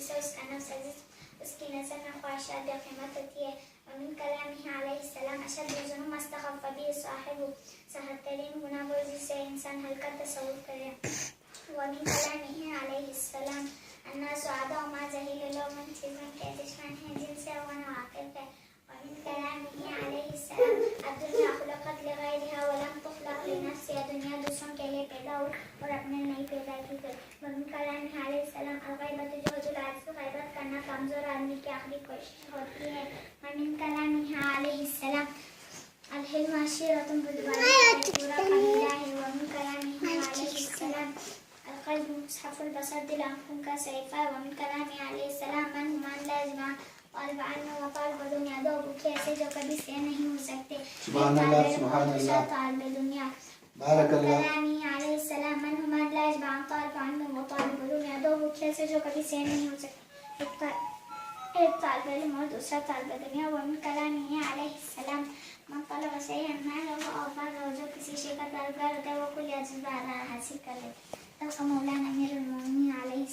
سے اس کا نفس عزیز اس کی نظر میں خواہشات بے قیمت ہوتی ہے. ومن کلامہ علیہ السلام اشد الذنوب ما استخف به صاحب سخت ترین گناہ وہ جسے انسان ہلکا تصور کرے. ومن کلامہ علیہ السلام الناس اعداء ما جہل لوگ ان چیزوں کے دشمن ہیں جن سے وہ ناواقف ہے. ومن کلامہ علیہ السلام الدنیا خلقت لغیرها ولم تخلق لنفسها دنیا دوسروں کے لیے پیدا ہوئی اور اپنے نہیں پیدا کی گئی. ومن کلامہ علیہ السلام الغیبۃ جہد العاجز غیبت کرنا کمزور آدمی کی آخری کوشش ہوتی ہے. ومن کلامہ علیہ السلام الحلم عشیرۃ بالوالدین پورا قبیلہ ہے. ومن کلامہ علیہ السلام القلب مصحف البصر دل آنکھوں کا صحیفہ ہے. ومن کلامہ علیہ السلام من لا یجمع طالب علم و طالب دنیا دو بھوکے ایسے جو کبھی سے نہیں ہو سکتے. سبحان اللہ سبحان اللہ طالب دنیا. بارک اللہ. کلامہ علیہ السلام من لا یجمع طالب علم و طالب دنیا دو بھوکے ایسے جو کبھی سے نہیں ہو سکتے. ایک طالب علم اور دوسرا طالب دنیا. ومن کلامہ علیہ السلام من طلب شیئا ناله او فاته جو کسی شے کا طلبگار ہوتا ہے وہ کل عجز حاصل کر لیتا ہے. مولانا امیر المومنین علیہ